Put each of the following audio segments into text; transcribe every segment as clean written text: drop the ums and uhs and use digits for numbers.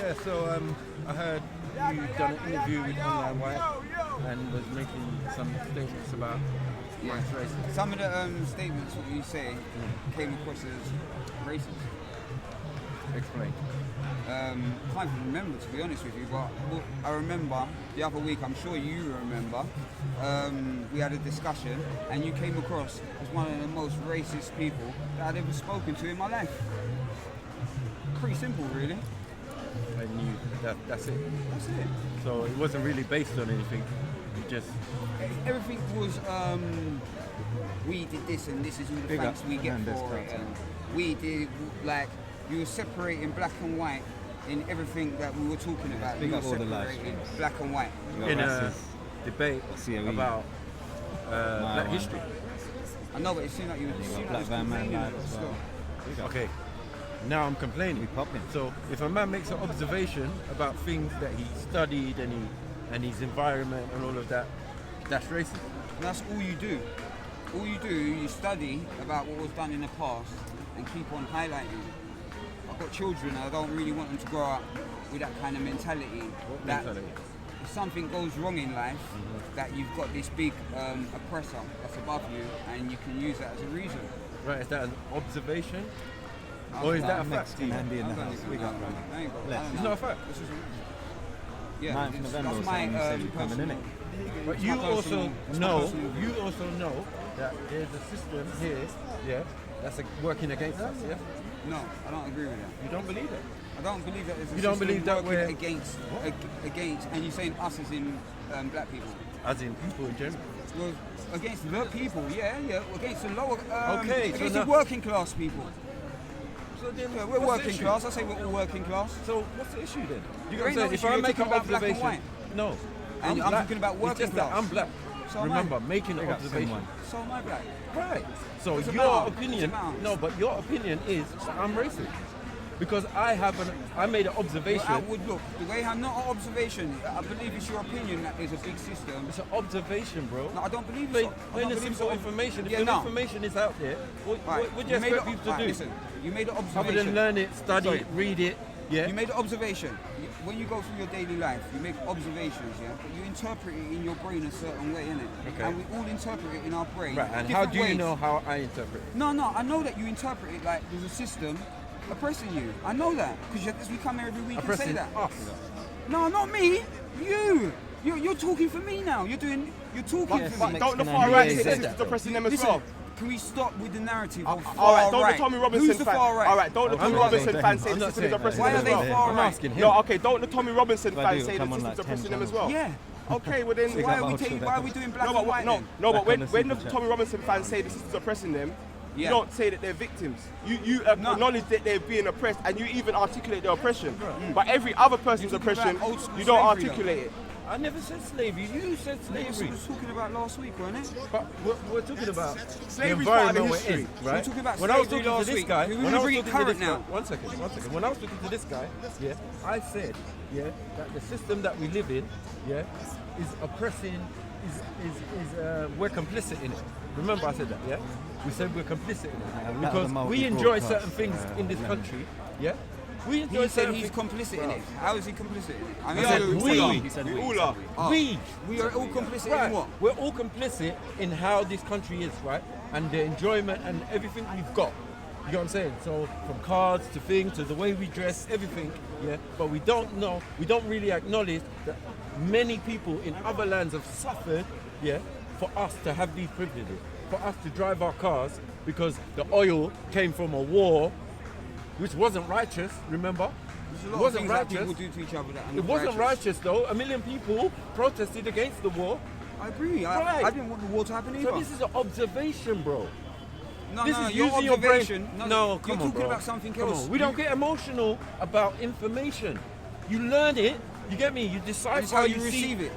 Yeah, so I heard you done an interview with Online White and was making some statements about white racism. Some of the statements that you say came across as racist. Explain. Can't even remember, to be honest with you, but I remember the other week, I'm sure you remember, we had a discussion and you came across as one of the most racist people that I'd ever spoken to in my life. Pretty simple, really. I knew that's it. That's it. So it wasn't really based on anything. You just everything was we did this and this is all the thanks we get for it. And we did, like, you were separating black and white in everything that we were talking about. You were separating black and white. In a debate about black history. I know, but it seemed like you were complaining about it still. Okay. Now I'm complaining. So if a man makes an observation about things that he studied and his environment and all of that, that's racist. And that's all you do. All you do, you study about what was done in the past and keep on highlighting. I've got children and I don't really want them to grow up with that kind of mentality. What that mentality? If something goes wrong in life, that you've got this big oppressor that's above you and you can use that as a reason. Right, is that an observation? Or is that a fact? It's not a fact. Yeah, 9th of November that's my personal. But you also know that there's a system here, that's working against us, yeah? No, I don't agree with that. You don't believe it? I don't believe that there's a You don't system believe that working we're against, and you're saying us as in black people? As in people in general? Well, against the people, yeah, against the lower, okay, against so the working class people. So then, yeah, we're working class. I say we're all working class. So what's the issue then? You're going to say if I make an observation, no, and I'm talking about working class. I'm black. So remember, making an observation. So am I black. Right. So your opinion, no, but your opinion is I'm racist. Because I made an observation. Well, I would look, the way I'm not an observation, I believe it's your opinion that there's a big system. It's an observation, bro. No, I don't believe so. When the simple information, if the information is out there, what do you expect people to do? Listen, you made an observation. Other than learn it, study it, read it, yeah? You made an observation. When you go through your daily life, you make observations, yeah? But you interpret it in your brain a certain way, innit? Okay. And we all interpret it in our brain. Right, and how do you know how I interpret it? No, I know that you interpret it like there's a system oppressing you. I know that, because we come here every week and say that. Us. No, not me. You. You're talking for me now. You're talking for me. Don't the far right say this is oppressing them as well? Can we stop with the narrative of far all right, don't right? the Tommy Robinson Who's the fan. far right? All right, don't the Tommy Robinson fan say the system is oppressing them as well? Why are they far right? No, okay, don't the Tommy Robinson fan say the system is oppressing them as well? Yeah. Okay, well then why are we doing black and white? No, but when the Tommy Robinson fans say the system's oppressing them, you don't say that they're victims. You acknowledge that they're being oppressed, and you even articulate their oppression. But every other person's oppression, you don't articulate it. I never said slavery. You said slavery. We were talking about last week, weren't it? But we're talking about slavery part of the history, right? We're talking about when I was slavery talking last to this week. guy, When I was talking to this guy, one second. When I was talking to this guy, yeah, I said, yeah, that the system that we live in, yeah, is oppressing. We're complicit in it. Remember, I said that, yeah. We said we're complicit in it because we enjoy certain things in this country, yeah. We enjoy certain he's complicit in it. How is he complicit in it? I mean, we all are. We are all complicit in what? We're all complicit in how this country is, right? And the enjoyment and everything we've got. You know what I'm saying? So from cars to things to the way we dress, everything, yeah. But we don't really acknowledge that many people in other lands have suffered, yeah, for us to have these privileges, for us to drive our cars because the oil came from a war which wasn't righteous, remember? It wasn't righteous. People do to each other that it wasn't righteous though. 1 million people protested against the war. I agree. Right. I didn't want the war to happen either. So this is an observation, bro. No, this is your observation. Brain. No, come you're on, talking bro. about something else. We don't get emotional about information. You learn it. You get me? You decide how you receive it.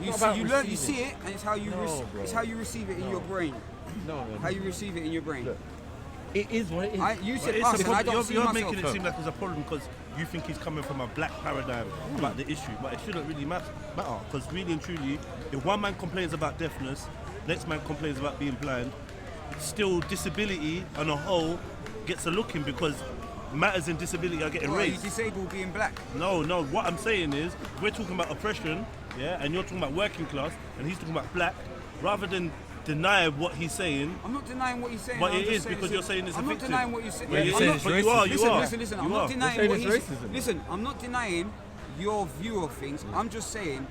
You see it, and it's how you receive it in your brain. How you receive it in your brain. Look, it is what it is. You said us, and I don't see myself. You're making it seem like it's a problem because you think he's coming from a black paradigm about the issue, but it shouldn't really matter. Because really and truly, if one man complains about deafness, next man complains about being blind, still disability on a whole gets a look in because matters in disability are getting What, are you raised. disabled being black? No, what I'm saying is, we're talking about oppression, yeah, and you're talking about working class, and he's talking about black, rather than deny what he's saying. I'm not denying what he's saying. But I'm it just is saying because you're saying it's a I'm not victim. denying what you're saying. Yeah, you're I'm saying not- it's But racism. Listen. You I'm not are. denying saying what it's he's. racism. Listen, I'm not denying your view of things. I'm just saying,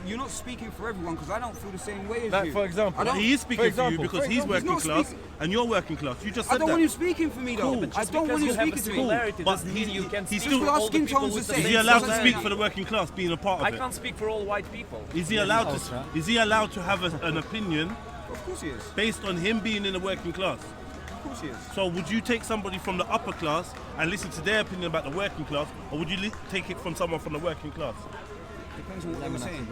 you're not speaking for everyone because I don't feel the same way as Like, you. for example, I don't- He is speaking for you because he's working not class speaking- and you're working class. You just I said don't that. want him speaking for me though. Cool. I don't want him speaking to me. similarity But doesn't mean he- you can he's speak still- for Just all the asking people Tones with to the say. Is same he allowed to Doesn't speak mean- for the working class being a part I of it? can't speak for all white people. Is he allowed to? Is he allowed to have an opinion Of course he is. based on him being in the working class? Of course he is. So would you take somebody from the upper class and listen to their opinion about the working class, or would you take it from someone from the working class? Depends on what they were saying.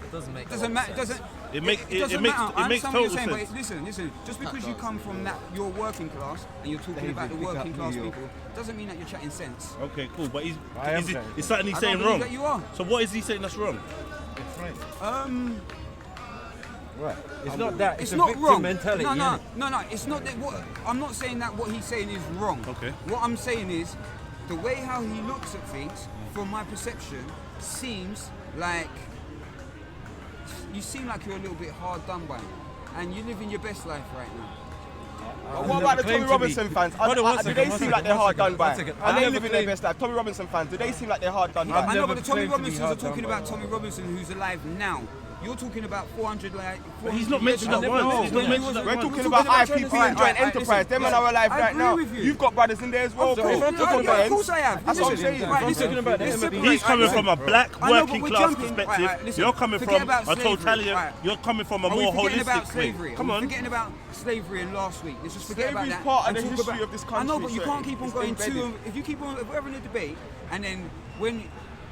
It doesn't make Doesn't matter. Doesn't. It makes It doesn't makes matter. I it makes understand what you're total saying, sense. but listen. Just because you come from that, you're working class, and you're talking about the working class people, doesn't mean that you're chatting sense. Okay, cool. But I am is saying it's something he's I saying don't believe wrong. that you are. So what is he saying that's wrong? Right. It's not that. It's a not victim wrong. mentality. No. innit? It's not that. I'm not saying that what he's saying is wrong. Okay. What I'm saying is, the way how he looks at things, from my perception, seems like you seem like you're a little bit hard done by, and you're living your best life right now. What about the Tommy Robinson fans? Hold on, one Do second, they one seem like second, they're one hard second, done by? one second. Are I they never living their claimed- best life? Tommy Robinson fans, do they seem like they're hard done by? I know, never but the Tommy claimed to be Robinsons are hard talking done about by. Tommy Robinson, who's alive now. You're talking about 400 like. But he's not 400 years mentioned that ago. once. No, He's when not he mentioned was- that We're once. talking We're about talking IPP about and Right, joint enterprise. listen, Them yeah, men are alive I right agree now. with you. You've got brothers in there as well. So bro. if I'm talking Yeah, about- of course I have. That's what I'm Listen, saying. right, I'm listen, talking about the let's MMP. separate- He's coming listen. from a black I know, but working we're class jumping. perspective. Right, listen, You're coming forget from about a slavery. totalitarian. Right. You're coming from a Are we more forgetting about holistic way. slavery? Come Are we on. forgetting about slavery and last week? Let's just forget about Slavery's that. part of and the talk history about- of this I know, country, but you so can't keep on it's going embedded. if you keep on, if we're having a debate, and then when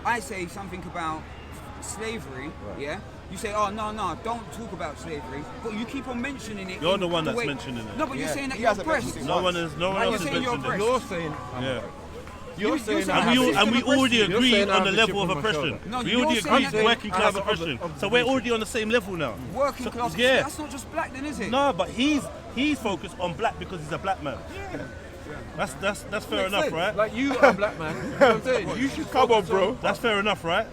I say something about slavery, yeah, you say, oh no, don't talk about slavery, but you keep on mentioning it. You're in the one the that's way- mentioning it. No, but you're Yeah, saying that he you're hasn't oppressed. mentioned it No one else You're has saying you're mentioned oppressed. it. You're saying. Yeah. You're saying. saying I I'm have saying a- And we system already oppression. You're agreed saying I on the have a chip level of on my oppression. shoulder. No, We you're already saying agreed that working I class have a- oppression. of- So we're already on the same level now. Working So- class. Yeah. That's not just black, then, is it? No, but he's focused on black because he's a black man. That's fair Makes enough, sense. right? Like you are a black man. You know what I'm saying? You should Come on, focus bro. That's fair enough, right?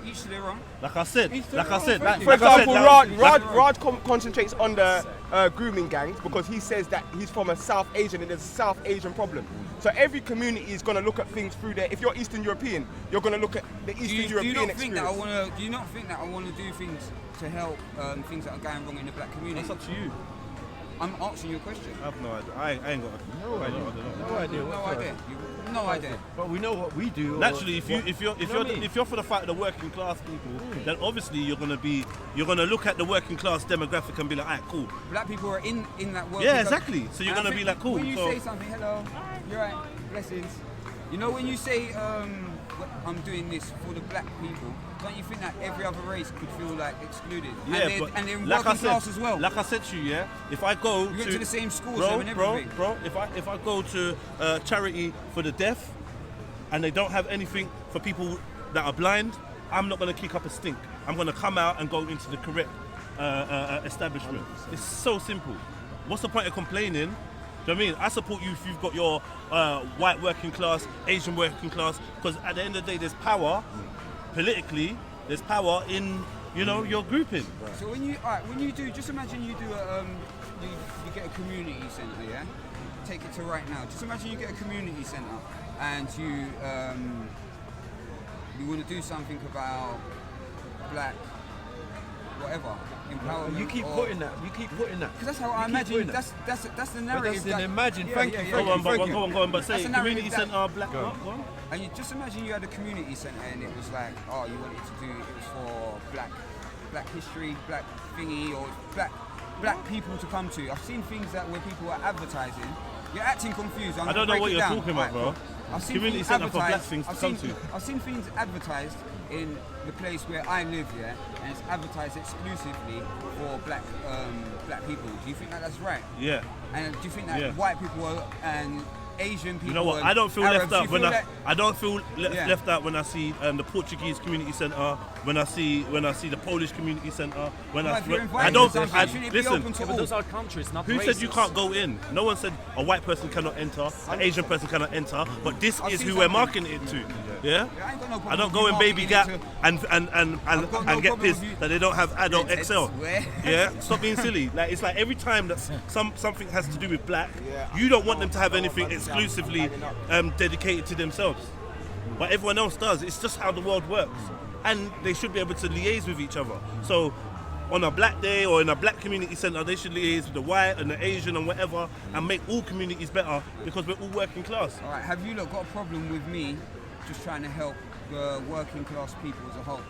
Each to their own. Like I said, He's like I still said, wrong, like For I said, example, Raj concentrates on the grooming gangs because he says that he's from a South Asian and there's a South Asian problem. So every community is going to look at things through there. If you're Eastern European, you're going to look at the Eastern Do you European not think that I experience. want to? Do you not think that I want to do things to help things that are going wrong in the black community? that's up to you. I'm asking you a question. I have no idea. I ain't got No idea. No idea. No whatsoever. idea. No idea. But we know what we do. or Naturally, if what- you're you know what I mean? if you're for the fight of the working class people, then obviously you're gonna look at the working class demographic and be like, alright, cool. Black people are in that world. Yeah, exactly. So you're And I gonna be think like, cool. When you So say something, hello, you're right, blessings. You know, when you say I'm doing this for the black people, don't you think that every other race could feel like excluded? yeah, and they're like I working class said, as well. like I said to you, yeah, if I go We went to the same schools bro, and bro, everything. bro, if I go to charity for the deaf, and they don't have anything for people that are blind, I'm not gonna kick up a stink. I'm gonna come out and go into the correct establishment. It's so simple. What's the point of complaining? Do you know what I mean? I support you if you've got your white working class, Asian working class, because at the end of the day, there's power politically. There's power in your grouping. So when you do, just imagine you do you get a community centre, yeah? Take it to right now. Just imagine you get a community centre and you want to do something about black, whatever, empowerment. You keep or- putting that. You keep putting that. Because that's how I You keep imagine. putting that. That's the But narrative. that's an imagine. Yeah, Thank yeah, you. yeah. Thank Go on, you. but Thank you. go on. But say That's a narrative community that- centre black. Go on. What? Go on. And you just imagine you had a community centre and it was like, oh, you wanted to do it was for black history, black thingy, or black people to come to. I've seen things that where people are advertising. You're acting confused. I don't know what you're talking about, bro. I've seen Community things centre for black advertised- things to I've come seen- to. I've seen things advertised in the place where I live, yeah, and it's advertised exclusively for black people. Do you think that that's right? Yeah. And do you think that Yeah. white people and Asian people. You know what? and I don't feel Arabs, left out you when feel I don't feel Yeah. left out when I see the Portuguese community centre, when I see the Polish community centre, when Well, I if you're I invited don't to something, shouldn't it be listen. open to Yeah, but all? those are countries, not Who said you races. can't go in? No one said a white person cannot enter, an Asian person cannot enter, but this I've is seen who we're something. marketing it to. Yeah? I ain't got no problem I don't with go you in Baby marketing Gap it to- and I've got no get problem pissed with you. that they don't have adult Red XL. heads, where? Yeah? Stop being silly. Like it's like every time that something has to do with black, Yeah. you don't want them to have anything exclusively dedicated to themselves. But everyone else does. It's just how the world works. And they should be able to liaise with each other. So on a black day or in a black community centre, they should liaise with the white and the Asian and whatever and make all communities better because we're all working class. All right, have you lot got a problem with me just trying to help the working class people as a whole?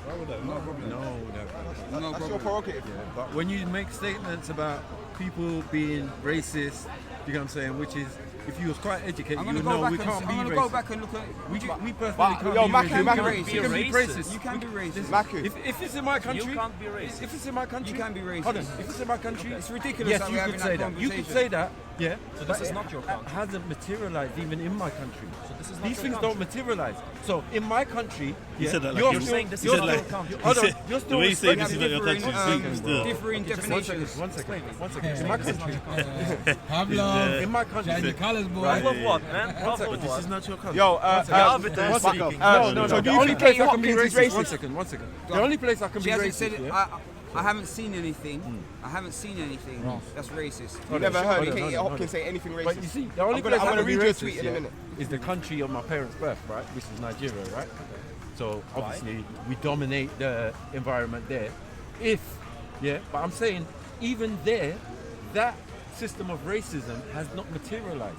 No problem. No, No That's your problem. prerogative. but when you make statements about people being racist, you know what I'm saying, which is, if you was quite educated, I'm you gonna know go we back can't and be I'm gonna racist. go back and look at. We personally But, can't yo, be Maku, racist. Maku, You can be racist. racist. You can be racist. Maku. If it's in my country, You can't be racist. If it's in my country, You can be racist. Hold on. If it's in my country, It's ridiculous Yes, that you we're could having say that that. You could conversation. say that. Yeah. So but this is it not your country. hasn't materialized even in my country. So this is not These your things country. don't materialize. So in my country, You said that like you're you- You're saying this you is said not like- your country. Hold on. said- You're the still way you say this respecting is not your country, different, still. differing One definitions. second. One second. In my country, Pablo, in my country, change the colours, boy. Half of what, man? Half of This what? is not your country. Yo, Yeah, but there's fuck speaking. off. no. So The do you only think place Kate I can be Hopkins is racist. racist? One second. The only place I can She be hasn't racist. said it. Yeah? I haven't seen anything. I haven't seen anything that's racist. You never heard Hold on, Kate hold on. Hopkins say anything racist. But you see, the only I'm gonna place I can be read your racist, tweet in a minute. is the country of my parents' birth, right? Which is Nigeria, right? So obviously we dominate the environment there. But I'm saying even there, that system of racism has not materialized.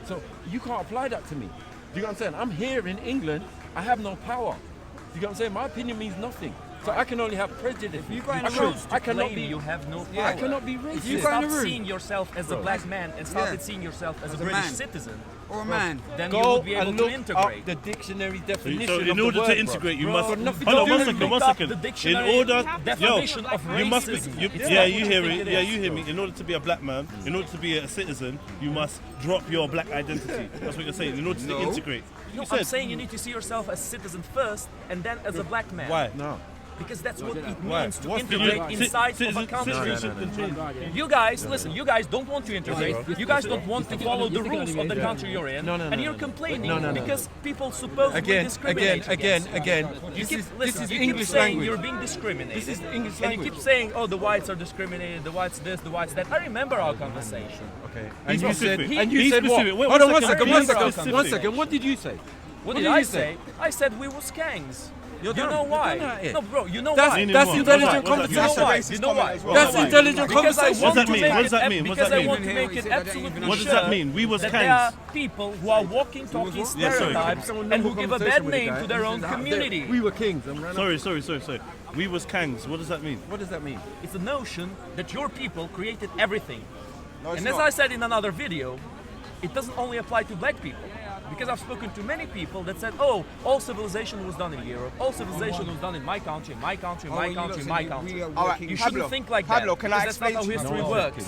So you can't apply that to me. Do you know what I'm saying? I'm here in England. I have no power. Do you know what I'm saying? My opinion means nothing. So I can only have prejudice. you got I in cannot- rules I cannot Claim be. you have no power. Yeah, I cannot be racist. If you You got in stopped the room. seeing yourself as a black man and started seeing yourself as a a British man. citizen, Or a man. then you Go would be able and to look integrate. up the dictionary So definition in of the order word, to integrate, you bro. must. Got nothing Hold to on, do one with second, it. one Look up second. the In dictionary order, definition of you must be. racism. You, Is yeah, that you what hear think it. it Yeah, is? you hear me. In order to be a black man, in order to be a citizen, you must drop your black identity. That's what you're saying. In order to integrate. No, You I'm said saying you need to see yourself as a citizen first and then as a black man. why? No. Because that's what it Why? means to What's the integrate difference? inside of a Citizen- country. citizenship can change. You guys, listen, you guys don't want to integrate. You guys don't want to follow the rules of the country you're in. No, And you're complaining No. because people supposedly Again. discriminate against you. This You is keep, this listen, is you keep English saying language. you're being discriminated. This is English And you language. keep saying, oh, the whites are discriminated, the whites this, the whites that. I remember our conversation. Okay. Be specific. And you Be said what? specific. Wait, Hold on, one second. one Be second. specific. One second. What did you say? What did did I you say? I said we was gangs. You're You done. know You're why? done at it. No, bro, you know That's why? That's intelligent What's that? You know conversation. why? Racist You know comment why? as well. That's Why? intelligent Because I conversation. want What to does that make mean? What does it- that mean? What does because that I mean? want to Even make here, it he said that absolutely even What does sure that mean? We was that there are gangs. people who are walking, talking Yeah, sorry. stereotypes Someone and who normal give a conversation bad with a name guy. to their own This is how- community. We were kings. And ran up. Sorry. We was kangs. What does that mean? What does that mean? It's the notion that your people created everything. No, it's And as not. I said in another video, it doesn't only apply to black people. Because I've spoken to many people that said, oh, all civilization was done in Europe, all civilization was done in my country, my country, my country, my country. All right, You Pablo, shouldn't think like Pablo, that. can I because that's not explain how to you? history works.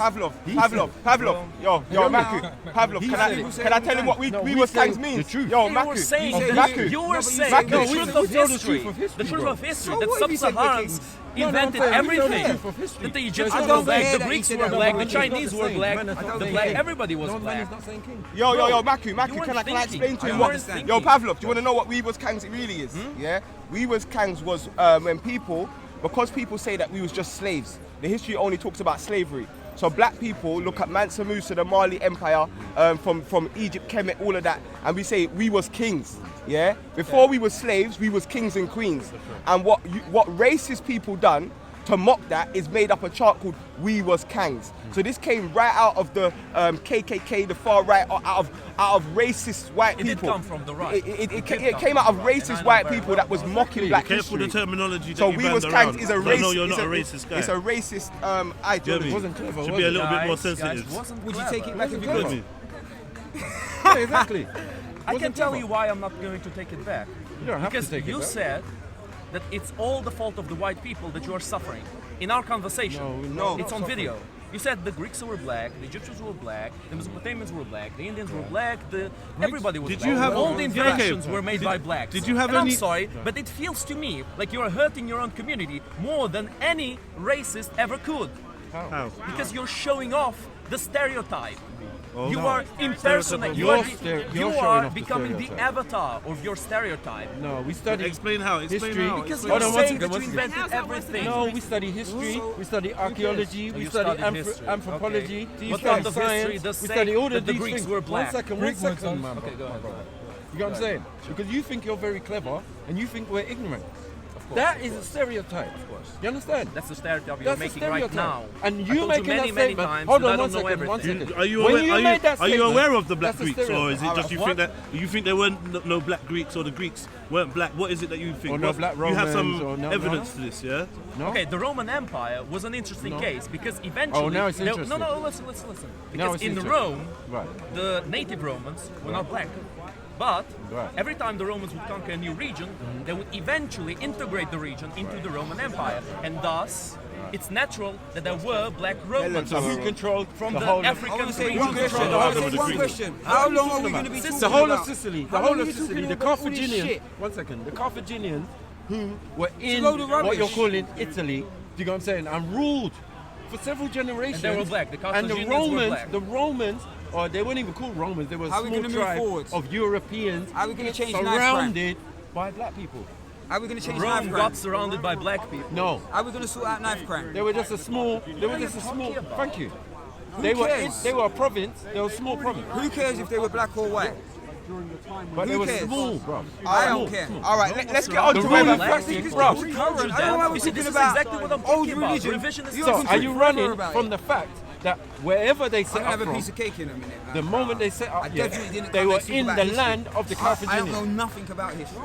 Pablo. Yo, Maku. Pablo, He can said I it. tell him what we we was say gangs means? the truth. Yo, You were Maku. saying, Maku. you were No, but saying Maku. the No, truth we of tell the history. truth of history, The truth bro. of history. So That what if he said the sub-Saharans kings? invented I'm saying we tell the everything. truth of history. That the I Egyptians don't were black, care the that he Greeks said were that. black, No, the it's Chinese were black, Man, it's not the saying black, king. everybody was No, man, black. he's not saying king. Yo, Maku, You can weren't I explain to thinking. you You what? weren't thinking. Yo, Pavlov, do you want to know what We Was Kangs really is? Yeah? We Was Kangs was when people, because people say that we was just slaves, the history only talks about slavery. So black people look at Mansa Musa, the Mali Empire, from Egypt, Kemet, all of that, and we say we was kings. Yeah? Before we were slaves, we was kings and queens. And what racist people done to mock that is made up a chart called We Was Kangs. So this came right out of the KKK, the far right, out of racist white It did people. come from the right. It came out of racist white people that was mocking black Careful the history. terminology that So you We band Was around. Kangs is a I race. know you're not a racist guy. It's a racist You know ideology. what I wasn't clever, Should was be a it? little bit more Guys, sensitive. wasn't Would you clever. take it back if you You know what I could? mean? Yeah, exactly. I can tell you why I'm not going to take it back. You don't have to Because take it you back. said that it's all the fault of the white people that you are suffering. In our conversation, No, it's on video. You said the Greeks were black, the Egyptians were black, the Mesopotamians were black, the Indians were black, everybody was Did black. you have- all the inventions okay. were made by blacks. Did you have and any- I'm sorry, but it feels to me like you are hurting your own community more than any racist ever could. How? Because you're showing off the stereotype. Oh, You no. are impersonating. You're You showing are off the becoming the stereotype. avatar of your stereotype. No, we study Explain how. Explain history. how. Because Explain you're Hold on, how. one saying second, that you one second. invented everything. No, we study history, we study archaeology, we You study studied history. anthropology, Okay. we What study kind of history science, does we say study all that of the these Greeks things. were black? One second, man. Okay, go ahead. You know what I'm saying? Because you think you're very clever and you think we're ignorant. That is a stereotype. Of course. You understand? That's the stereotype you're That's a making right stereotype. now. And I you told making you many, that many statement. times Hold that on, I one don't know second, one everything. second. Are you When aware? you made that Are you statement, aware of the black that's a Greeks, or is it just you What? think that you think there weren't no black Greeks or the Greeks weren't black? What is it that you think? Or no What- black you have Romans, some or no- evidence to this, yeah? No? Okay, the Roman Empire was an interesting case because eventually. Oh, now it's No, interesting. no, listen. Now Because it's in interesting. Rome, Right. the native Romans were not black. But Right. every time the Romans would conquer a new region, they would eventually integrate the region into the Roman Empire. And thus, it's natural that there were black Romans So who controlled from the the whole I African want to say region. one question. control I want over to say the one Greek. question. How long are we going to be talking The whole about? of Sicily, How the long whole are of you Sicily, talking the about all this Carthaginians. shit? One second, the Carthaginians who were in load of what you're rubbish. calling Italy. Do you know what I'm saying? And ruled for several generations. And they were black. The And the Carthaginians were Romans, black. the Romans, or they weren't even called Romans. They were a How are we small gonna move tribe forward? of Europeans How are we going to change knife crime? surrounded by black people. How are we going to change Rome knife crime? got surrounded by black people. No, How are we going to sort out knife crime? they were just a small. They were just a small. Thank you. They cares? were a province. They were a small province, Who cares if they were black or white? but they Who were cares? small, bro. I don't care. All right, let's get on The to ruling whether. Black practice, people. bro. Current. I don't know why we're You see, talking this is about exactly what I'm old talking about. religion. Revisionist You're So, history. are you forever running about from it. the fact that wherever they I'm set going to up have a from, piece of cake in a minute. the moment they set I up, yeah, definitely didn't they come were and speak in about the history. land of the I don't know Carthaginians. nothing about history.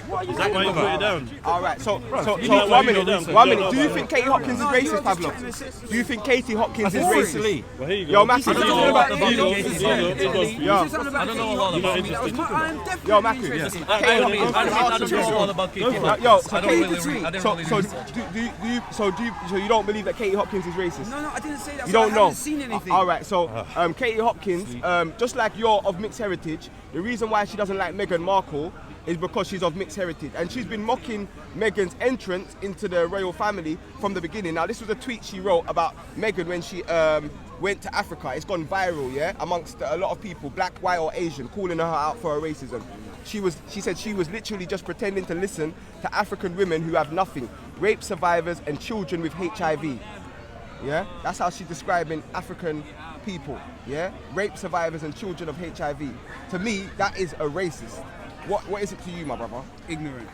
What are you Is that why you talking put it about? down? All right, so You know 1 what minute, you done, 1 so minute. Do you think Katie Hopkins is No, racist, you're just Pablo? trying to say- Do you think Katie Hopkins is boring. racist? Well, here you go. Yo, Mackie, I don't know talking about about Katie Italy. Hopkins. Italy. Yo. You said something I about don't know a Katie lot Hopkins. about I was- Interested. I'm definitely Yo, Mackie, interested. I don't know a lot about Katie Yo, Hopkins. yo, I don't Katie- really read. I So, didn't so really research. so you don't believe that Katie Hopkins is racist? No, I didn't say that. You so don't I know. haven't seen anything. All right, so Katie Hopkins, just like you're of mixed heritage, the reason why she doesn't like Meghan Markle is because she's of mixed heritage, and she's been mocking Meghan's entrance into the royal family from the beginning. Now, this was a tweet she wrote about Meghan when she went to Africa. It's gone viral, yeah, amongst a lot of people, black, white, or Asian, calling her out for her racism. She said she was literally just pretending to listen to African women who have nothing, rape survivors and children with HIV. Yeah, that's how she's describing African people. Yeah, rape survivors and children of HIV. To me, that is a racist. What is it to you, my brother? Ignorant.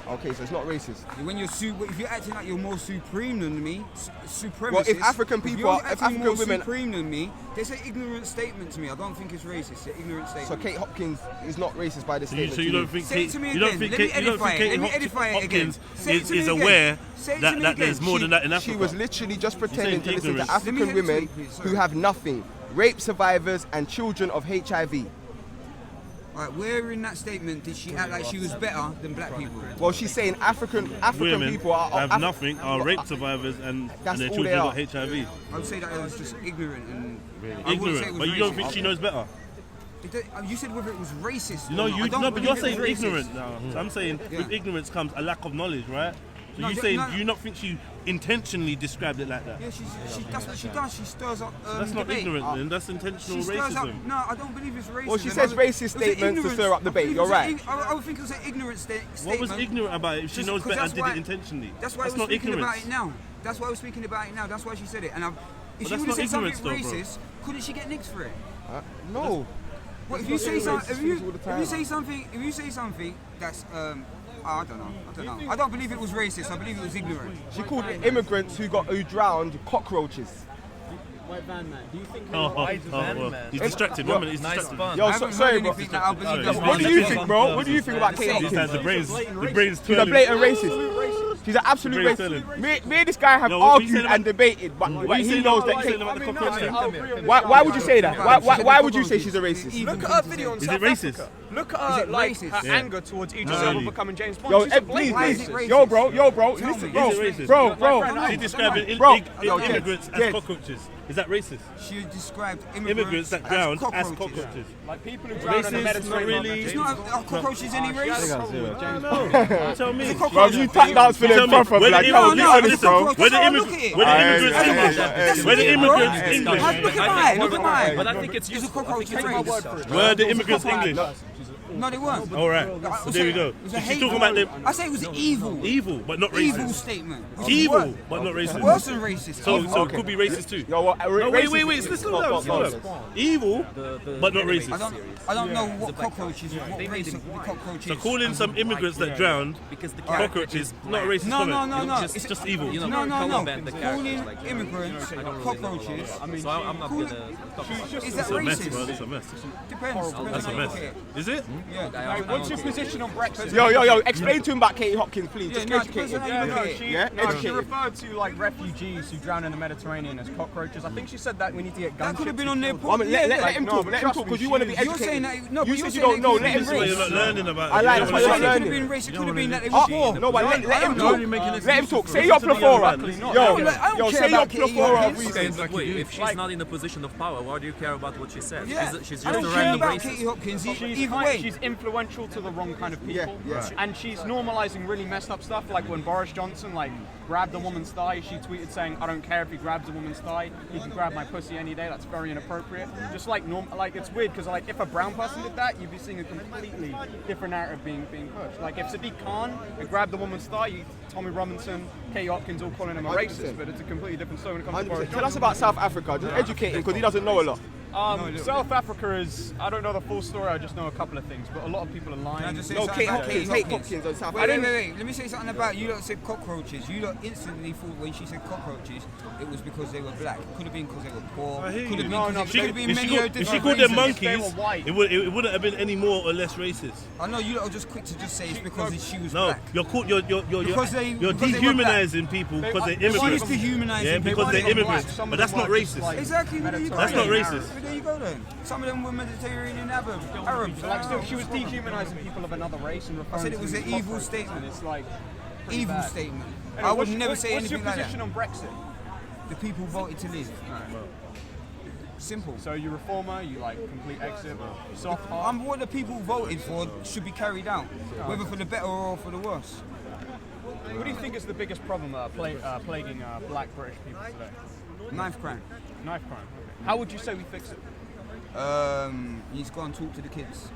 Okay, so it's not racist. When you're if you're acting like you're more supreme than me, supremacist. Well, if African people if you're are- if acting African more women- supreme than me, there's an ignorant statement to me. I don't think it's racist. It's an ignorant So statement. Kate Hopkins is not racist by this So you, statement. so you to don't think Say it to me you don't again. think Let me Kate- you don't edify think it. Katie Let me edify it again. Hopkins Say it to me is again. aware Say it to that me there's again. more than that in Africa? She was literally just pretending to saying listen to ignorance. Let me African hear it to women you, please. who Sorry. have nothing, rape survivors and children of HIV. Right, where in that statement did she act like she was better than black people? Well, she's saying African Women people are have nothing, are rape survivors and That's their all children they got are. HIV. I would say that it was just ignorant and I wouldn't say it Ignorant, was but you don't racist. think she knows better? You said whether it was racist. No, or not. I don't but believe you're it saying was racist. ignorant now. So I'm saying Yeah. with ignorance comes a lack of knowledge, right? So No, you no, saying no. do you not think she intentionally described it like that? Yeah, that's what she does. She stirs up That's not debate. ignorant, then. That's intentional She stirs up. racism. No, I don't believe it's racism. Well, she says racist statements to stir up debate. You're right. I would think it was an ignorant statement. What was ignorant about it if she Just knows because better and that's did why- it intentionally? That's why That's we're not speaking ignorance. about it now. That's why we're speaking about it now. That's why she said it. And if that's she would have not said something ignorance though, bro. racist, couldn't she get nicked for it? No. What, if That's you not say ignorance, something, it's used all the time. if you say something that's I don't know. I don't believe it was racist. I believe it was ignorant. She called it immigrants who drowned cockroaches. White van man, do you think White van man. He's distracted. 1 minute, he's Nice distracted. fun. Yo, I haven't sorry, heard bro. anything that I believe. Sorry, that's what What do racist. you think, bro? What do you think about Kate He's had Hopkins? the brains She's a twirling. blatant racist. She's an absolute Very racist. telling. Me and this guy have Yo, what you argued saying and debated, but What you he saying knows about- that. what you saying about the cockroach thing? Why would you say that? Why would you say she's a racist? Look at her video on Is South it racist? Africa. Look at her, it like, racist? her Yeah. anger towards Idris Not Elba really. becoming James Bond. Yo, She's a please, blatant Why is it please. racist? Yo, bro, Tell listen, me. bro, Is it racist? bro. She described Bro, immigrants as Jed. cockroaches. Is that racist? She described Immigrants that drowned as cockroaches. Like people who drown in the Racist, not Mediterranean. really. It's not are cockroaches any race? No, tell me. Bro, you tap dance for them proper, Where like, the come on, immigrants- be honest, listen, bro. where the Look immigrants at it. where the Aye, immigrants aye, English? That's Where the weird, immigrants bro. English? Look at mine, look at mine. But I think it's Is a useful. cockroach I think race? it's useful. Where the immigrants English? No, they weren't. All right, so there we go. It was a She's hateful- talking about them I say it was evil. evil, but not Evil racist. statement. Which is Evil, worse- but not Worse racist. than racist. So Evil. it could be racist too. Yo, what? No, wait. Let's slow down. Slow down. Evil, but not racist. I don't know what cockroaches, what race of the cockroach So is. calling some immigrants that drowned Because the cockroaches, not racist No, comment. no. Just- It's just evil. You know, No. color band, the Calling characters, like, immigrants cockroaches. So I'm not gonna talk about Is that It's a mess, bro. racist? It's a mess. Depends. That's a mess. Is it? Yeah. What's your position on Brexit? Yo, explain to him about Katie Hopkins, please. Just no, educate him. because Yeah, no, Okay. she, Yeah, no, she educated. referred to like refugees who drown in the Mediterranean as cockroaches. I think she said that we need to get gunships. That could have been on their Well, I mean, let him no, talk, but let him trust talk, me, because you want to be you're You're saying educated. that, no, You but said you're you don't saying know, that let him This is why race. you're not learning about it. I like You that's don't why wanna you're It learn. could have learning. been race. It could have been that they Oh, were no, but let him You're only talk. making this Let him talk. Say listen your to the young plethora. man. I Yo, don't care say your about Katie plethora of Hopkins. reasons. But wait, if she's not in a position of power, why do you care about what she says? Yeah. She's I just don't a care random about racist. Katie Hopkins. She's, Either way. she's influential to the wrong kind of people. Yeah. And she's normalizing really messed up stuff, like when Boris Johnson like grabbed a woman's thigh, she tweeted saying, "I don't care if he grabs a woman's thigh, he can grab my pussy any day." That's very inappropriate. Just like like it's weird because like if a brown person did that, you'd be seeing a completely different narrative being pushed. Like if Sadiq Khan had grabbed the woman's thigh, Tommy Robinson, Katie Hopkins all calling him a 100%. racist, but it's a completely different story when it comes to Boris 100%. Tell us Johnson. about South Africa. Just educate him because he doesn't know a lot. South Africa is, I don't know the full story, I just know a couple of things, but a lot of people are lying. Can I just say No, something Kate about Hopkins. Kate Hopkins on South Wait. Africa. Let me say something about you. Lot said cockroaches. You lot instantly thought when she said cockroaches, it was because they were black. Could have been because they were poor. I hear Could have you. been. No, Could no, have been If many she other called different them reasons. They were monkeys, white. it wouldn't have been any more or less racist. I know you lot are just quick to just say it's because she was No, black. you're Because they were dehumanizing people because they're They She immigrants. is dehumanizing Yeah, people. because they're weren't immigrants. black, some But of that's them not were just racist. like Exactly. There you go. That's not then. racist. But there you go then. Some of them were Mediterranean Arabs. Like still, she was dehumanizing people of another race and referring said it to was them an as evil cockroaches, statement. and it's like pretty Evil bad. statement. Anyway, I would what's- never what's say anything your like position that. on Brexit? The people voted to leave. Simple. So you reformer, you like complete exit, soft heart. What the people voted for should be carried out, whether for the better or for the worse. What do you think is the biggest problem plaguing black British people today? Knife crime. Knife crime. How would you say we fix it? He's go and talk to the kids.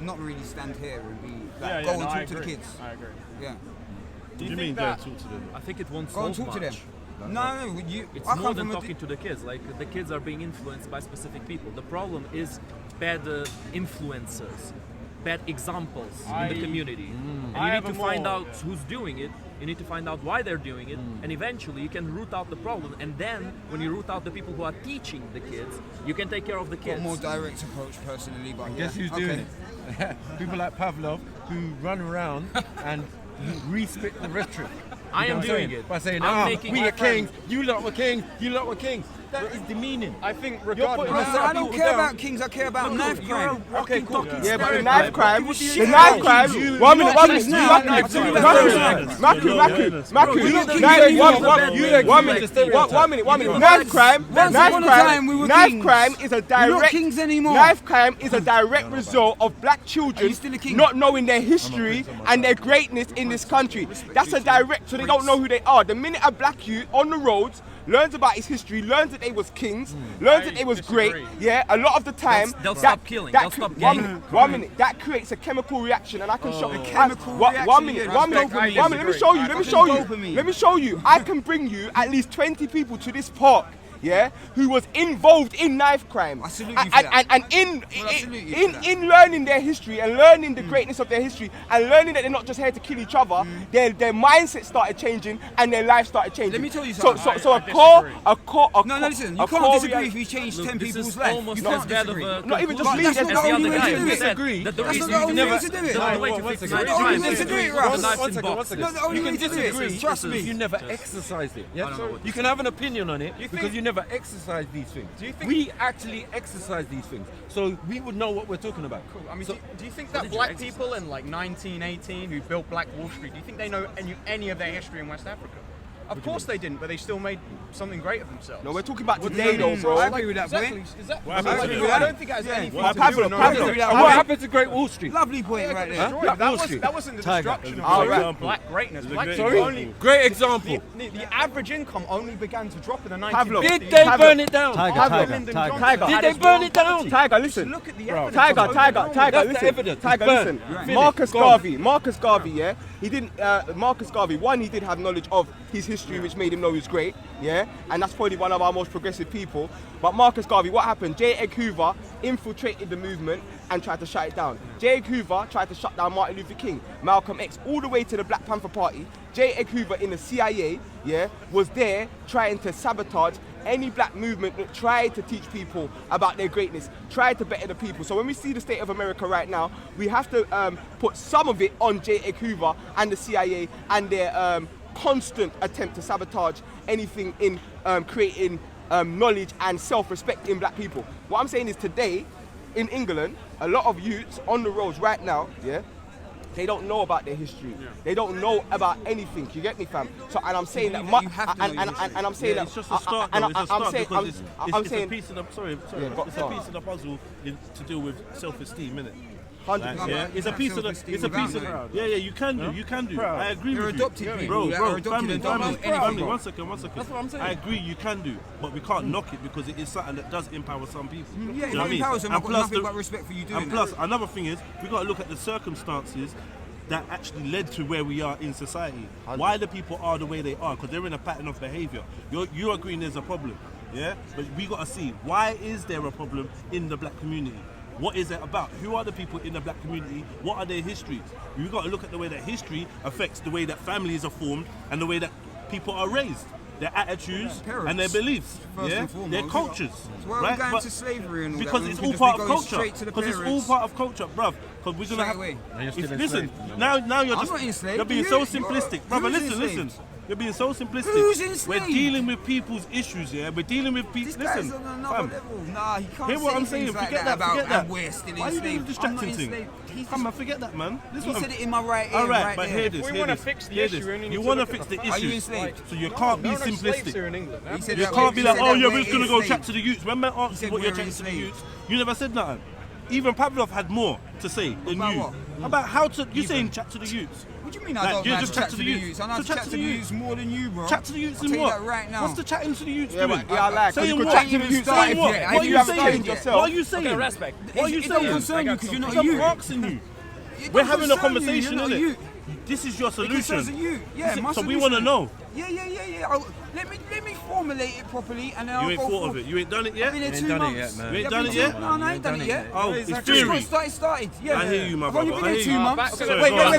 Not really stand here and be like, Yeah, go and no, I talk to the agree. kids. I agree. Yeah. What do you mean think go and that- talk to them? I think it won't Go and solve talk to them. much. No, you. It's I more come than from a talking to the kids. Like the kids are being influenced by specific people. The problem is bad influencers, bad examples in the community. And I you have need a to find more- out who's doing it. You need to find out why they're doing it, and eventually you can root out the problem. And then, when you root out the people who are teaching the kids, you can take care of the got kids. a more direct approach personally, but Guess yeah. who's doing it? People like Pavlov who run around and respit the rhetoric. I You know am what I'm doing saying? it. By saying, I'm making we my are kings, you lot were kings, you lot were kings. That is demeaning. I think putting regardless. yourself- I don't people care down. about kings. I care about knife crime. Okay, cool. Yeah, but the knife crime, Give a the shit knife about crime. kings. 1 minute, 1 minute. kings now. You're not kings. One minute. Knife crime. Knife crime is a You're not direct. kings anymore. Knife crime is a direct result of black children you still a king? not knowing their history and their greatness in this country. That's a direct, so they don't know who they are. The minute a black youth on the roads learns about his history, learns that they was kings, learns that they was great. Yeah, a lot of the time They'll stop killing, they'll stop one getting minute, 1 minute. That creates a chemical reaction, and I can show. chemical One reaction, minute, yeah, one that's minute, dopamine. Let me show you. Let me show you. Dopamine. Let me show you. I can bring you at least 20 people to this park yeah, who was involved in knife crime. I salute you for that. And in learning their history and learning the greatness of their history and learning that they're not just here to kill each other, their mindset started changing and their life started changing. Let me tell you something. So No, listen, you can't disagree if you change 10 people's life. You can't disagree. Not even just But me. that's That's not the only way to do it. disagree. That's not the only way to do it. The only way to fix That's not the only way to do it, Russ. One second. Not the only You way can to do disagree. it. Trust me. You never exercised it. Yeah? You can have an opinion on it because you never exercised these things. Do you think- we actually exercise these things? So we would know what we're talking about. I mean, So- do you think that black people in like 1918 who built Black Wall Street, do you think they know any of their history in West Africa? Of course they didn't, but they still made something great of themselves. No, we're talking about today though, bro. I agree with that, Exactly. boy. I don't think it has anything to do Pablo, with Pablo. And what happened to Great Wall Street? Lovely point right there. Black Wall Street. That wasn't the Tiger. destruction All of right. black greatness. Black great people Sorry? only Great example. the average income only began to drop in the 1950s. Pablo. Did they Pablo. burn it down? Tiger. Did they burn it down? Tiger, listen. Look at the evidence. Tiger, That's the listen. evidence. Tiger, It's listen. burnt. Marcus Finish. Garvey, yeah. He didn't. Marcus Garvey. One, he did have knowledge of his history, which made him know he was great. Yeah, and that's probably one of our most progressive people. But Marcus Garvey, what happened? J. Edgar Hoover infiltrated the movement and tried to shut it down. J. Edgar Hoover tried to shut down Martin Luther King, Malcolm X, all the way to the Black Panther Party. J. Edgar Hoover in the CIA, yeah, was there trying to sabotage any black movement that tried to teach people about their greatness, tried to better the people. So when we see the state of America right now, we have to put some of it on J. Edgar Hoover and the CIA and their constant attempt to sabotage anything in creating knowledge and self-respect in black people. What I'm saying is today, in England, a lot of youths on the roads right now, yeah, they don't know about their history. They don't know about anything. You get me, fam? So, and I'm saying that, You have to know your and I'm saying that, It's just a start, though. It's a start because it's a saying, piece of the it's a piece of the puzzle to deal with self-esteem, innit? 100%. Yeah, it's a piece of the. It's a piece of. Yeah, you can do. I agree They're with adopted you, people that are adopted and don't know anything. family. One second. That's what I'm saying. I agree, you can do, but we can't knock it because it is something that does empower some people. Yeah, Do if you know it what I mean? empowers them, I've And got plus nothing the- but respect for you doing And plus, that. another thing is, we got to look at the circumstances that actually led to where we are in society. Why the people are the way they are, because they're in a pattern of behaviour. You're agreeing there's a problem, yeah? But we got to see, why is there a problem in the black community? What is it about? Who are the people in the black community? What are their histories? We've got to look at the way that history affects the way that families are formed and the way that people are raised. Their attitudes Parents, and their beliefs, first yeah, and foremost. their cultures, So why are we right? going But- to slavery and all because that? it's We all could part just of be going culture. straight to the Because it's all parents. part of culture, bruv. Because we're gonna Straight have. away. you're still Listen, enslaved. now you're I'm just. not enslaved. You're being You- so you- simplistic, brother. who's Listen. enslaved? You're being so simplistic. Who's We're enslaved? dealing with people's issues, yeah. We're dealing with people. This guy's Listen, on another fam. level. Nah, he can't Hear what say I'm saying? things like Forget that that. about Forget that. and we're still Why are you doing enslaved. the I'm not distracting thing? enslaved. He's Come on, forget that, man. This He one. said it in my right ear. All right, right but there. hear this. we hear wanna this, fix the hear issue, this. we only need You to want to look at fix the the facts. Are you issues. enslaved? So you can't be No slaves simplistic. here in England. He said You that can't way- be he like, said oh that yeah, way we're just gonna in go slave. chat to the youths. When man asked you said what you're we're chatting to the enslaved. youths, you never said nothing. Even Pavlov had more to say than About you. what? About how to. You saying chat to the youths. What do you mean I Like, don't you know how just to chat to the youths? I know how to chat to the youths more than you, bro. Chat to the youths I'll in tell you what? that right now. What's the chatting to the youths Yeah, doing? but I like. Saying You could what? chat to the Even youth. started Saying yet. what? If What are you you haven't saying? changed yourself. What are you saying? Okay, respect. What are you It don't saying? concern you because you're not a I'm youth. asking you. It We're don't having a concern you, conversation, you're not a innit? youth. This is your It concerns solution. you. Yeah, my So we solution. want to know. Yeah. Let me formulate it properly and then I'll You ain't go thought of through. it. You ain't done it I've yet? been here ain't 2 done it months. yet, man. You ain't Yeah, done I've it been yet? two- No, I ain't done it yet. Oh, it's Just theory. started. Yeah. I hear you, my I've only brother. been I here hear 2 you. months. Sorry, Wait, go on,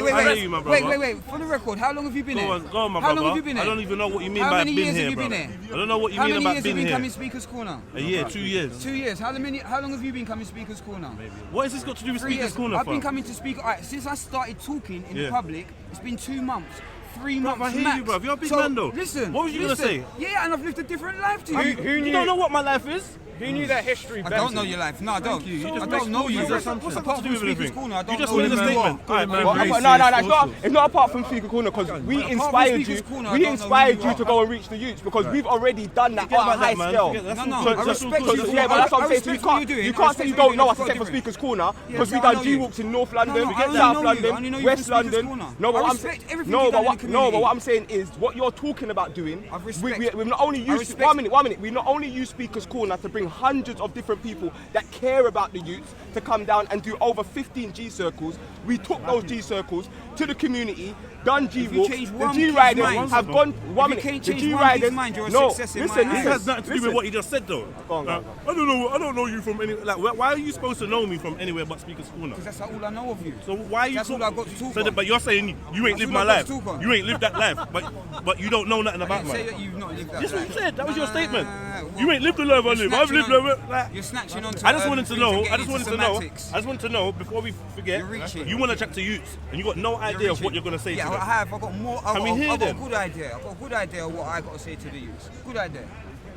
wait. I hear you, my brother. Wait. For the record, how long have you been here? Go on, my How brother. long have you been I here? don't even know what you mean How by many been years here, have you brother. been here? I don't know what you How mean many about years been have you been here. coming Speaker's Corner? A year, 2 years. 2 years. How long have you been coming Speaker's Corner? What has this got to do with 3 Speaker's years. Corner, I've been fam? coming to speak. Alright, since I started talking in the Yeah. public, it's been 2 months. 3 Bruv, months I hear max. you, bruv. You're a big So, man, though. Listen. What was you gonna say? Yeah, and I've lived a different life to you. You don't know what my life is? Who knew their history I better? don't know your life. No, I don't. You I just don't know you. What's that Apart got to do from with Speaker's anything? Corner, I You don't just know made a who you are. statement. Alright, man. No, it's not apart from Speaker Corner because we Apart from inspired you. Speaker's Corner, I We don't know inspired who you you to are. go and reach the youths because we've already done that Forget on a about high that, man. scale. Forget- that's No, all no, good. I That's all respect good. you. That's all Yeah, but that's what I'm I saying. So respect what you're doing. you I can't say respect you what don't you're know doing. us That's except for got Speaker's Corner because Yeah, we so I done know you. G-Walks in North No, London, I only South know you. I only London, know you West from Speaker's London. Corner. No, I but what I'm respect saying, everything no, you've but done in what, the no, but community. what I'm saying is what you're talking about doing. I've respect. We've not only used respect. 1 minute. We not only use Speaker's Corner to bring hundreds of different people that care about the youths to come down and do over 15 G circles. We took those G circles to the community, done G If you walks. change The one G kid's riders mind, have gone 1 if you minute. can't The change G one kid's riders. mind, you're a No, success in my listen, eyes. This has nothing to do with listen. what you just said, though. Go on. I don't know you from any. Like, why are you supposed to know me from anywhere but Speaker's Corner? Because that's all I know of you. So why are you? That's all I've got to talk on. But you're saying you ain't That's lived all my I've got life. to talk on. You ain't lived that life, but you don't know nothing I about didn't say mine. that you've not lived that That's what you life. said. That was your statement. Well, You ain't lived the life I live. I've lived the. You're snatching on to I just wanted to things know. and I getting just wanted into to know. semantics. I just wanted to know before we forget. You're reaching. You want to chat to youths, and you got no idea of what you're gonna say Yeah, to them. I have. I've got more. Can we hear I've got a them? good idea. I've got a good idea of what I got to say to the youths. Good idea.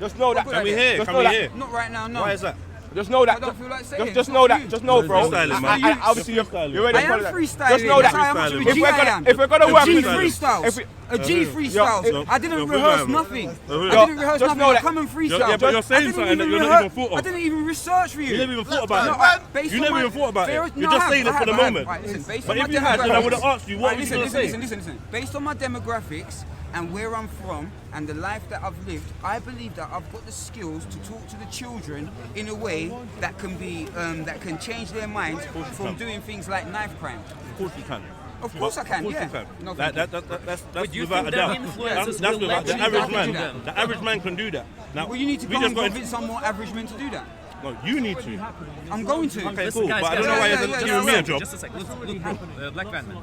Just know that. Can we hear? Just Can know we that. hear? Not right now, no. Why is that? Just know that. I don't feel like saying it. Just It's know not that. you. Just know, bro. freestyling, man. And obviously, You're freestyling. you're already I am apologizing. freestyling. Just know That's that. how much of a If G we're I gonna- am. if we're gonna a work G with- freestyles. if we- A G freestyles. yo, I didn't yo, rehearse yo, nothing. yo, I didn't rehearse just nothing. know I that- come and freestyle. Yeah, but you're saying I didn't something that even you're not rehearse- even thought of. I didn't even research for you. You never even thought about No, it. based You on never my- even thought about it. Fair- You're no, just I saying have, it for the I have. moment. Right, listen, based But on if my you had, then I demographics- would have asked you what Right, were you listen, going to say. listen. Based on my demographics and where I'm from and the life that I've lived, I believe that I've got the skills to talk to the children in a way that can be that can change their minds from doing things like knife crime. Of course you can. Of course I can, Of course yeah. you can. No, That's do you without think a that doubt. influencers That's will without let the you average do man. them? The average man can do that. Now Well, you need to we go just and got convince some more average men to do that. No, you need to. I'm going to. Okay, Listen, cool. guys, But I guys, don't know why yeah, you're yeah, giving me a job. Just a sec. Look, bro. Black Van Man.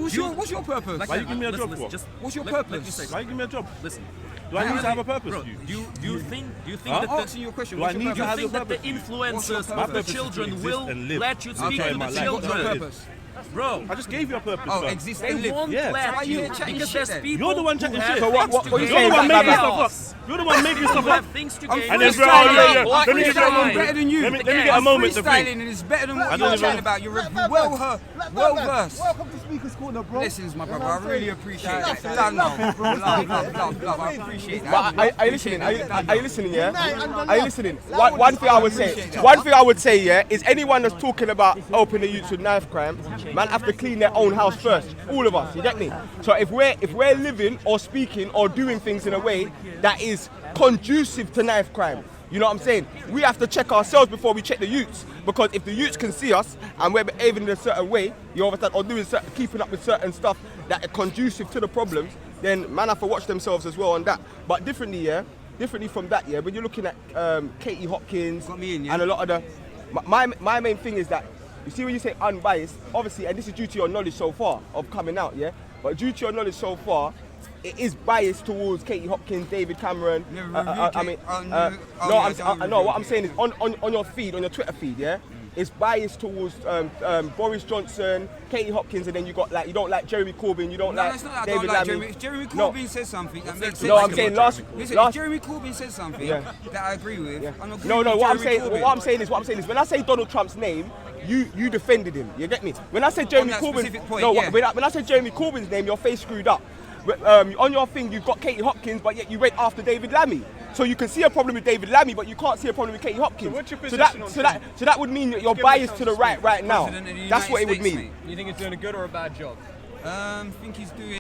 What's your purpose? Black Why you Van give me a Man, job listen, for? just What's your let me purpose? say Why you give me a job? Listen. Do I need to have a purpose? Bro, You? do you think Huh? that I'm the asking you a question. Do I What's your need to you have purpose? think your that the purpose? influencers My of the purpose is to children exist will and live. let you I'll speak try to my the life. What's your children? purpose? Bro, I just gave you a purpose. Oh, bro. exist they and live. won't Yeah. let Why are you you here chatting because shit there's then? people You're the one who chatting have shit. So what- things what to you gain. saying You're the one about making that? stuff up. You're the one making Who stuff have up. things to I'm gain. And then, bro, freestyling. let I'm me give you a freestyling moment. better than you. Let me get a I'm moment to freestyling think. and it's better than I what don't you're even- chatting about. You're well versed. Welcome to Speaker's Corner, bro. Listen, my brother, I really appreciate that. Done, love. I appreciate that. But are you listening? Are you listening? Yeah. Are you listening? One thing I would say, yeah, is anyone that's talking about helping the youths with knife crime, man, have to clean their own house first. All of us, you get me? So if we're living or speaking or doing things in a way that is conducive to knife crime, you know what I'm saying? We have to check ourselves before we check the youths, because if the youths can see us and we're behaving in a certain way, you understand, or doing keeping up with certain stuff that are conducive to the problems, then man have to watch themselves as well on that. But differently from that, yeah, when you're looking at Katie Hopkins Got me in, yeah. and a lot of the, my main thing is that, you see when you say unbiased, obviously, and this is due to your knowledge so far of coming out, yeah, but due to your knowledge so far, it is biased towards Katie Hopkins, David Cameron. What I'm saying is on your feed, on your Twitter feed, yeah, it's biased towards Boris Johnson, Katie Hopkins, and then you got like, you don't like Jeremy Corbyn, you don't like David Lammy. If Jeremy Corbyn says something that makes sense. No, I'm saying Listen, if Jeremy Corbyn says something that I agree with, I'm agree No, with what I'm Jeremy saying, Corbyn. what I'm saying is, when I say Donald Trump's name, you defended him. You get me? When I said Jeremy that Corbyn, specific point, yeah. when I said Jeremy Corbyn's name, your face screwed up. On your thing, you've got Katie Hopkins, but yet you went after David Lammy. So you can see a problem with David Lammy, but you can't see a problem with Katie Hopkins. So what's your position on Trump? So that would mean that you're biased to the right now. President of the That's what it United would States, mean. mate. You think he's doing a good or a bad job? I think he's doing